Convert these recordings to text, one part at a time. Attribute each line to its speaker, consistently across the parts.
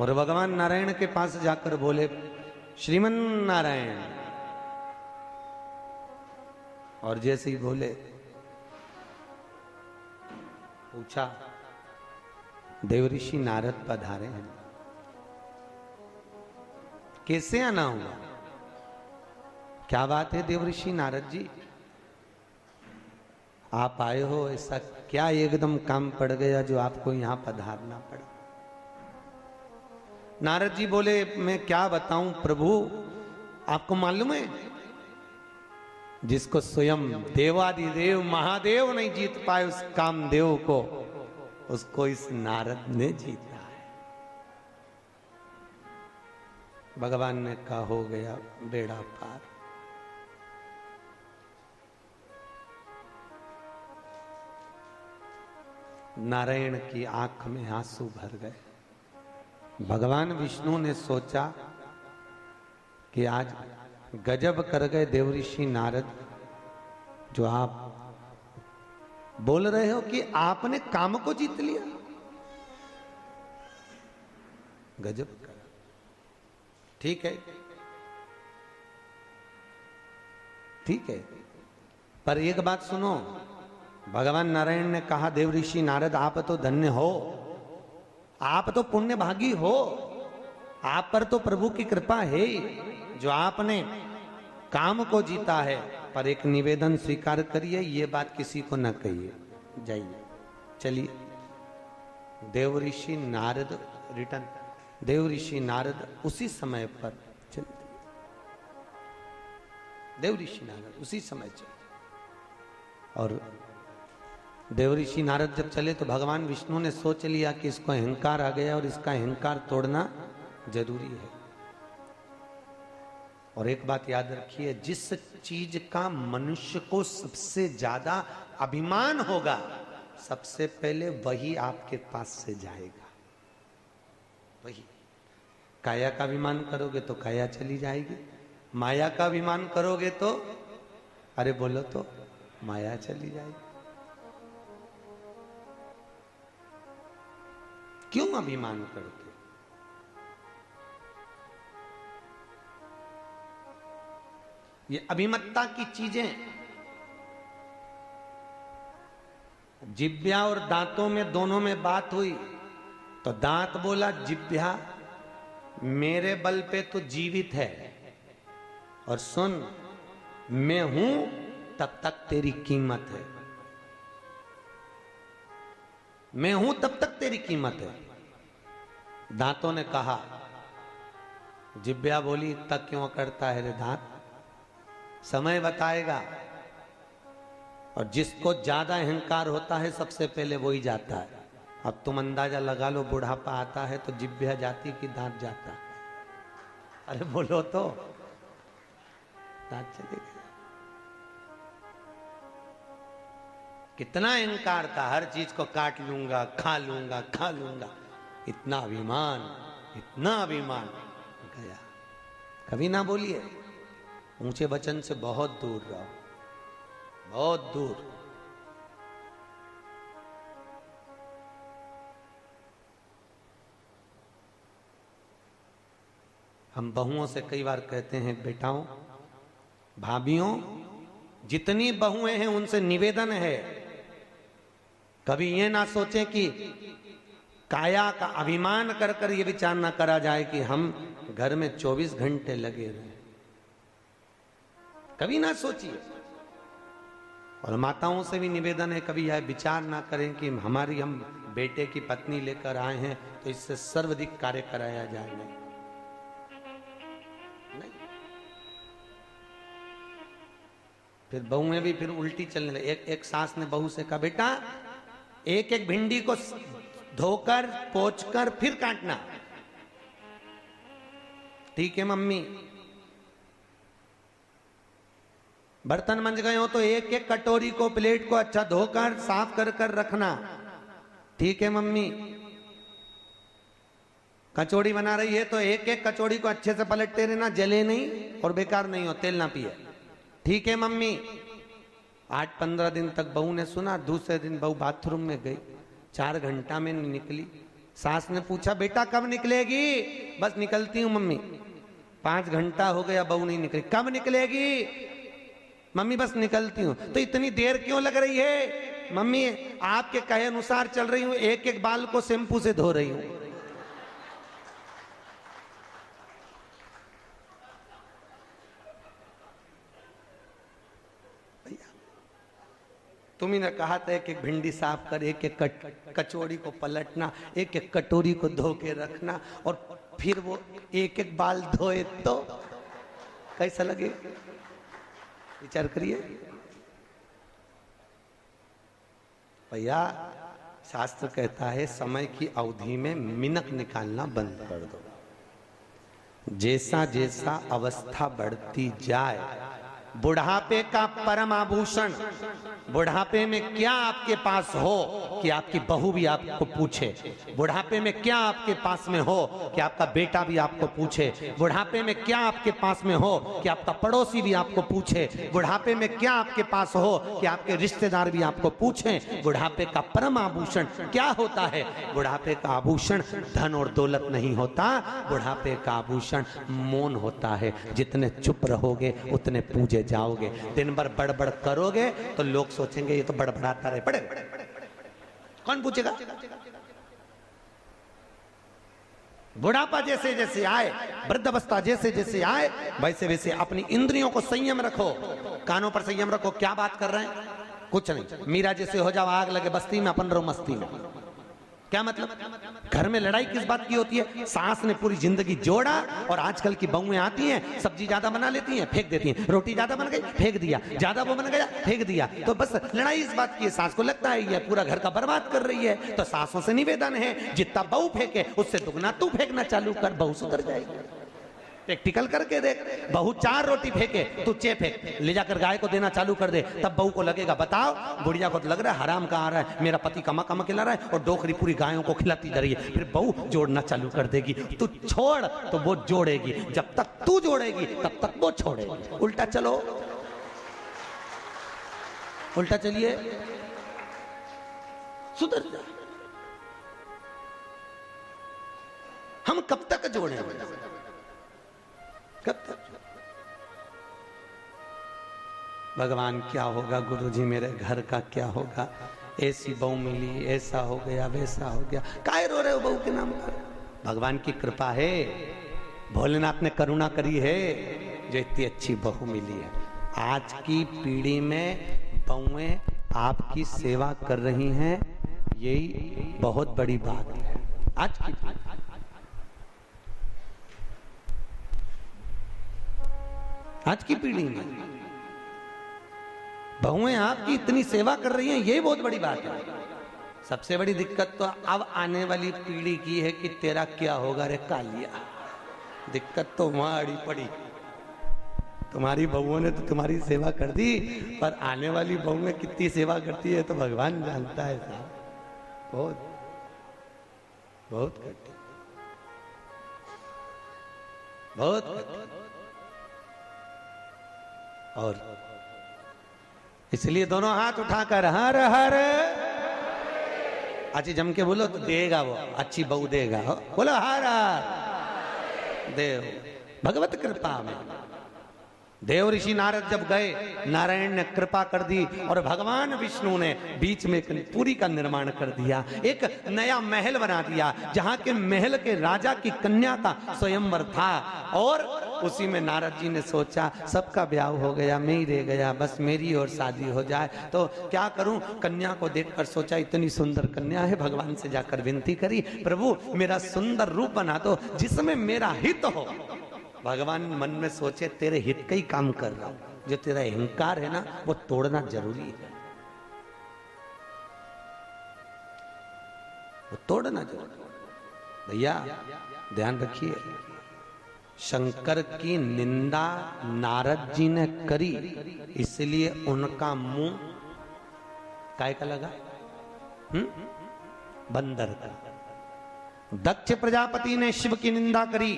Speaker 1: और भगवान नारायण के पास जाकर बोले, श्रीमन नारायण। और जैसे ही बोले, पूछा, देवऋषि नारद पधारे हैं, कैसे आना हुआ? क्या बात है देवऋषि नारद जी, आप आए हो, ऐसा क्या एकदम काम पड़ गया जो आपको यहां पधारना पड़ा? नारद जी बोले, मैं क्या बताऊं प्रभु, आपको मालूम है जिसको स्वयं देवादिदेव महादेव नहीं जीत पाए उस कामदेव को, उसको इस नारद ने जीता है। भगवान ने कहा, हो गया बेड़ा पार। नारायण की आंख में आंसू भर गए। भगवान विष्णु ने सोचा कि आज गजब कर गए देवऋषि नारद, जो आप बोल रहे हो कि आपने काम को जीत लिया। गजब कर। ठीक है, ठीक है, पर एक बात सुनो। भगवान नारायण ने कहा, देवऋषि नारद आप तो धन्य हो, आप तो पुण्य भागी हो, आप पर तो प्रभु की कृपा है जो आपने काम को जीता है। पर एक निवेदन स्वीकार करिए, ये बात किसी को न कहिए, जाइए, चलिए। देवऋषि नारद रिटर्न, देवऋषि नारद उसी समय पर चल दिए। देवऋषि नारद उसी समय चले। और देवऋषि नारद जब चले तो भगवान विष्णु ने सोच लिया कि इसको अहंकार आ गया और इसका अहंकार तोड़ना जरूरी है। और एक बात याद रखिए, जिस चीज का मनुष्य को सबसे ज्यादा अभिमान होगा, सबसे पहले वही आपके पास से जाएगा। वही। काया का अभिमान करोगे तो काया चली जाएगी, माया का अभिमान करोगे तो, अरे बोलो तो, माया चली जाएगी। क्यों अभिमान करते? ये अभिमत्ता की चीजें, जिब्या और दांतों में दोनों में बात हुई तो दांत बोला, जिब्या मेरे बल पे तो जीवित है, और सुन मैं हूं तब तक तेरी कीमत है, मैं हूं तब तक तेरी कीमत है। दांतों ने कहा, जिब्या बोली, तक क्यों करता है रे दांत, समय बताएगा। और जिसको ज्यादा अहंकार होता है सबसे पहले वो ही जाता है। अब तुम अंदाजा लगा लो, बुढ़ापा आता है तो जिब्या जाती कि दांत जाता? अरे बोलो तो, दांत चले गए। कितना अहंकार था, हर चीज को काट लूंगा, खा लूंगा, खा लूंगा, इतना अभिमान, इतना अभिमान गया। कभी ना बोलिए, ऊंचे वचन से बहुत दूर रहो, बहुत दूर। हम बहुओं से कई बार कहते हैं, बेटाओं, भाभियों, जितनी बहुएं हैं उनसे निवेदन है, कभी ये ना सोचें कि काया का अभिमान कर कर ये विचार ना करा जाए कि हम घर में 24 घंटे लगे रहे। कभी ना सोचिए। और माताओं से भी निवेदन है, कभी यह विचार ना करें कि हम बेटे की पत्नी लेकर आए हैं तो इससे सर्वाधिक कार्य कराया जाए। नहीं, फिर बहुएं भी फिर उल्टी चलने लगे। एक सास ने बहू से कहा, बेटा एक एक भिंडी को धोकर पोंछकर फिर काटना। ठीक है मम्मी। बर्तन मंज गए हो तो एक एक कटोरी को, प्लेट को अच्छा धोकर साफ कर कर रखना। ठीक है मम्मी। कचौड़ी बना रही है तो एक एक कचौड़ी को अच्छे से पलटते रहना, जले नहीं और बेकार नहीं हो, तेल ना पिए। ठीक है मम्मी। 8-15 दिन तक बहू ने सुना। दूसरे दिन बहू बाथरूम में गई, 4 घंटा में निकली, सास ने पूछा बेटा कब निकलेगी? बस निकलती हूं मम्मी। 5 घंटा हो गया बहू नहीं निकली। कब निकलेगी? मम्मी बस निकलती हूं। तो इतनी देर क्यों लग रही है? मम्मी आपके कहे अनुसार चल रही हूं, एक एक बाल को शैम्पू से धो रही हूं। तुम्ही ने कहा था एक एक भिंडी साफ कर, एक एक कचौड़ी को पलटना, एक एक कटोरी को धो के रखना, और फिर वो एक एक बाल धोए तो कैसा लगे? विचार करिए भैया। शास्त्र कहता है समय की अवधि में मिनक निकालना बंद कर दो। जैसा जैसा अवस्था बढ़ती जाए, बुढ़ापे का परम आभूषण, बुढ़ापे में क्या आपके पास हो कि आपकी बहू भी आपको पूछे, बुढ़ापे में क्या आपके पास में हो कि आपका बेटा भी आपको पूछे, बुढ़ापे में क्या आपके पास में हो कि आपका पड़ोसी भी आपको पूछे, बुढ़ापे में क्या आपके पास हो कि आपके रिश्तेदार भी आपको पूछें। बुढ़ापे का परम आभूषण क्या होता है? बुढ़ापे का आभूषण धन और दौलत नहीं होता, बुढ़ापे का आभूषण मौन होता है। जितने चुप रहोगे उतने पूजे जाओगे। दिन भर बड़बड़ करोगे तो लोग सोचेंगे ये तो बड़बड़ाता रहे, पड़े कौन पूछेगा? बुढ़ापा जैसे जैसे आए, वृद्धावस्था जैसे जैसे आए, वैसे वैसे अपनी इंद्रियों को संयम रखो, कानों पर संयम रखो। क्या बात कर रहे हैं? कुछ नहीं। मीरा जैसे हो जाओ, आग लगे बस्ती में, अपन रहो मस्ती में। क्या मतलब? घर में लड़ाई किस बात की होती है? सास ने पूरी जिंदगी जोड़ा और आजकल की बहुएं आती हैं, सब्जी ज्यादा बना लेती हैं, फेंक देती हैं, रोटी ज्यादा बन गई, फेंक दिया, ज्यादा वो बन गया, फेंक दिया। तो बस लड़ाई इस बात की है, सास को लगता है ये पूरा घर का बर्बाद कर रही है। तो सासों से निवेदन है, जितना बहू फेंके उससे दुगना तू फेंकना चालू कर, बहू सुधर जाएगी। प्रैक्टिकल करके देख। बहू 4 रोटी फेंके, तू 6 फेंक, ले जाकर गाय को देना चालू कर दे, तब बहू को लगेगा बताओ, बुढ़िया को तो लग रहा है हराम कहाँ आ रहा है, मेरा पति कमा कमा खिला रहा है और डोकरी पूरी गायों को खिलाती जा रही है। फिर बहू जोड़ना चालू कर देगी। तू छोड़ तो वो जोड़ेगी, जब तक तू जोड़ेगी तब तक वो छोड़ेगी। उल्टा चलो, उल्टा चलिए, सुधर जा। हम कब तक जोड़ेंगे? कब तक? भगवान क्या होगा गुरुजी, मेरे घर का क्या होगा? ऐसी बहू मिली, ऐसा हो गया, वैसा हो गया। काहे रो रहे हो बहू के नाम पर? भगवान की कृपा है, भोलेनाथ ने करुणा करी है जो इतनी अच्छी बहू मिली है। आज की पीढ़ी में बहुएं आपकी सेवा कर रही हैं, यही बहुत बड़ी बात है। आज की पीढ़ी में बहुएं आपकी इतनी सेवा कर रही हैं, यही बहुत बड़ी बात है। सबसे बड़ी दिक्कत तो अब आने वाली पीढ़ी की है कि तेरा क्या होगा रे कालिया। दिक्कत तो वहां अड़ी पड़ी। तुम्हारी बहुओं ने तो तुम्हारी सेवा कर दी, पर आने वाली बहुएं कितनी सेवा करती है तो भगवान जानता है साहब। बहुत बहुत करती, बहुत करती। और इसलिए दोनों हाथ उठाकर हर हर अच्छी जम के बोलो तो देगा वो, अच्छी बहू देगा। बोलो हर हर देव। भगवत कृपा में देव ऋषि नारद जब गए, नारायण ने कृपा कर दी और भगवान विष्णु ने बीच में एक पुरी का निर्माण कर दिया, एक नया महल बना दिया, जहां के महल के राजा की कन्या का स्वयंवर था। और उसी में नारद जी ने सोचा सबका ब्याह हो गया, मैं ही रह गया, बस मेरी और शादी हो जाए तो क्या करूं। कन्या को देखकर सोचा इतनी सुंदर कन्या है, भगवान से जाकर विनती करी, प्रभु मेरा सुंदर रूप बना दो जिसमें मेरा हित हो। भगवान मन में सोचे तेरे हित का ही काम कर रहा हूं, जो तेरा अहंकार है ना वो तोड़ना जरूरी है, वो तोड़ना जरूरी। भैया ध्यान रखिए, शंकर की निंदा नारद जी ने करी, इसलिए उनका मुंह काय का लगा? बंदर का। दक्ष प्रजापति ने शिव की निंदा करी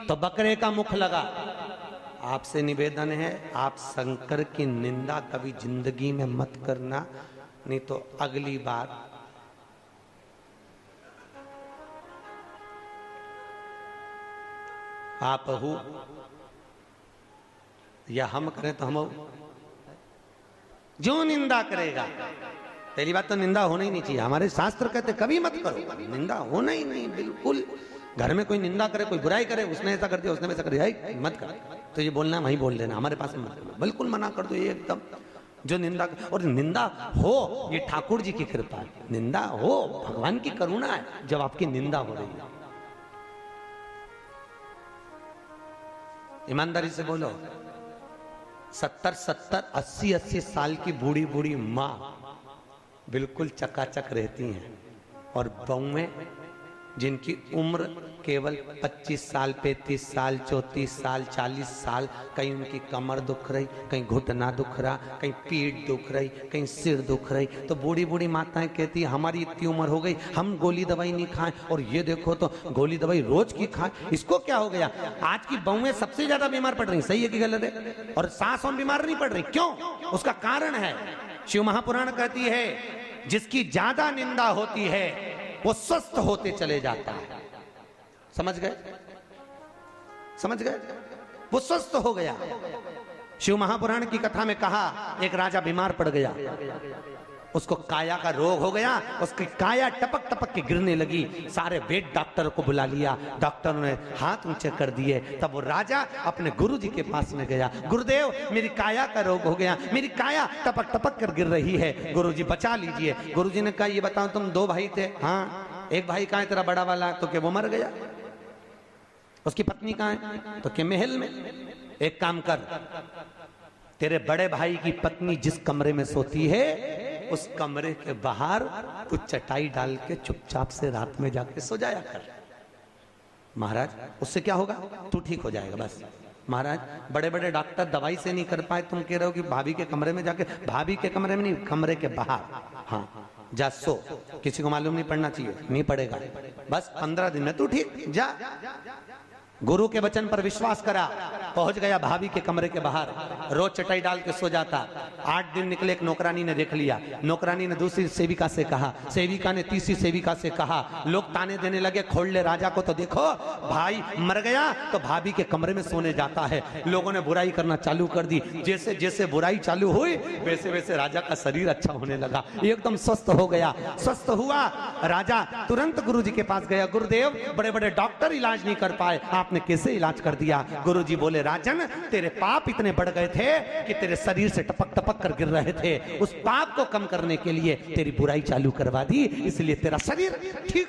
Speaker 1: तो बकरे का मुख लगा। आपसे निवेदन है आप शंकर की निंदा कभी जिंदगी में मत करना, नहीं तो अगली बार आप हो या हम करें तो हम हो। जो निंदा करेगा, पहली बात तो निंदा होना ही नहीं चाहिए। हमारे शास्त्र कहते कभी मत करो, निंदा होना ही नहीं बिल्कुल। घर में कोई निंदा करे, कोई बुराई करे, उसने ऐसा कर दिया, उसने वैसा कर दिया, मत कर। तो ये बोलना वहीं बोल देना, हमारे पास में मत बोलो, बिल्कुल मना कर दो ये एकदम। जो निंदा, और निंदा हो ये ठाकुर जी की कृपा है, निंदा हो भगवान की करुणा है जब आपकी निंदा हो रही है। ईमानदारी से बोलो, 70-70, 80-80 साल की बूढ़ी बूढ़ी माँ बिल्कुल चकाचक रहती हैं, और बहुएं जिनकी उम्र केवल 25 साल, 35 साल, 34 साल, 40 साल, कहीं उनकी कमर दुख रही, कहीं घुटना दुख रहा, कहीं पीठ दुख रही, कहीं सिर दुख रही, तो बूढ़ी बूढ़ी माताएं कहती हमारी इतनी उम्र हो गई, हम गोली दवाई नहीं खाएं, और ये देखो तो गोली दवाई रोज की खाएं, इसको क्या हो गया। आज की बहुएं सबसे ज्यादा बीमार पड़ रही, सही है कि गलत है, और सास हम बीमार नहीं पड़ रही, क्यों? उसका कारण है, शिव महापुराण कहती है जिसकी ज्यादा निंदा होती है वो स्वस्थ होते चले जाता है। समझ गए? समझ गए? वो स्वस्थ हो गया। शिव महापुराण की कथा में कहा एक राजा बीमार पड़ गया, उसको काया का रोग हो गया, उसकी काया टपक टपक के गिरने लगी। सारे वेद डॉक्टर को बुला लिया, डॉक्टरों ने हाथ ऊंचे कर दिए। तब वो राजा अपने गुरु जी के पास में गया, गुरुदेव मेरी काया का रोग हो गया, मेरी काया टपक टपक कर गिर रही है, गुरु जी बचा लीजिए। गुरु जी ने कहा ये बताओ तुम 2 भाई थे? हाँ। एक भाई कहाँ है तेरा बड़ा वाला? तो क्या वो मर गया। उसकी पत्नी कहाँ है? तो क्या महल में। एक काम कर, तेरे बड़े भाई की पत्नी जिस कमरे में सोती है उस कमरे के बाहर तू चटाई डाल के चुपचाप से रात में जाके सो जाया कर। महाराज उससे क्या होगा? तू ठीक हो जाएगा बस। महाराज बड़े बड़े डॉक्टर दवाई से नहीं कर पाए, तुम कह रहे हो कि भाभी के कमरे में जाके, भाभी के कमरे में नहीं, कमरे के बाहर। हाँ जा सो, किसी को मालूम नहीं पड़ना चाहिए, नहीं पड़ेगा, बस 15 दिन में तू ठीक जा। गुरु के वचन पर विश्वास करा, पहुंच गया भाभी के कमरे के बाहर, रोज चटाई डाल के सो जाता। 8 दिन निकले, एक नौकरानी ने देख लिया, नौकरानी ने दूसरी सेविका से कहा, सेविका ने तीसरी सेविका से कहा, लोग ताने देने लगे, खोल ले राजा को तो देखो भाई मर गया तो भाभी के कमरे में सोने जाता है। लोगों ने बुराई करना चालू कर दी, जैसे जैसे बुराई चालू हुई वैसे वैसे राजा का शरीर अच्छा होने लगा, एकदम स्वस्थ हो गया। स्वस्थ हुआ राजा, तुरंत गुरु जी के पास गया, गुरुदेव बड़े बड़े डॉक्टर इलाज नहीं कर पाए, आपने कैसे इलाज कर दिया? गुरु जी बोले राजन तेरे पाप इतने बढ़ गए थे कि तेरे शरीर से टपक टपक कर गिर रहे थे, उस पाप को कम करने के लिए तेरी बुराई चालू करवा दी, इसलिए तेरा शरीर ठीक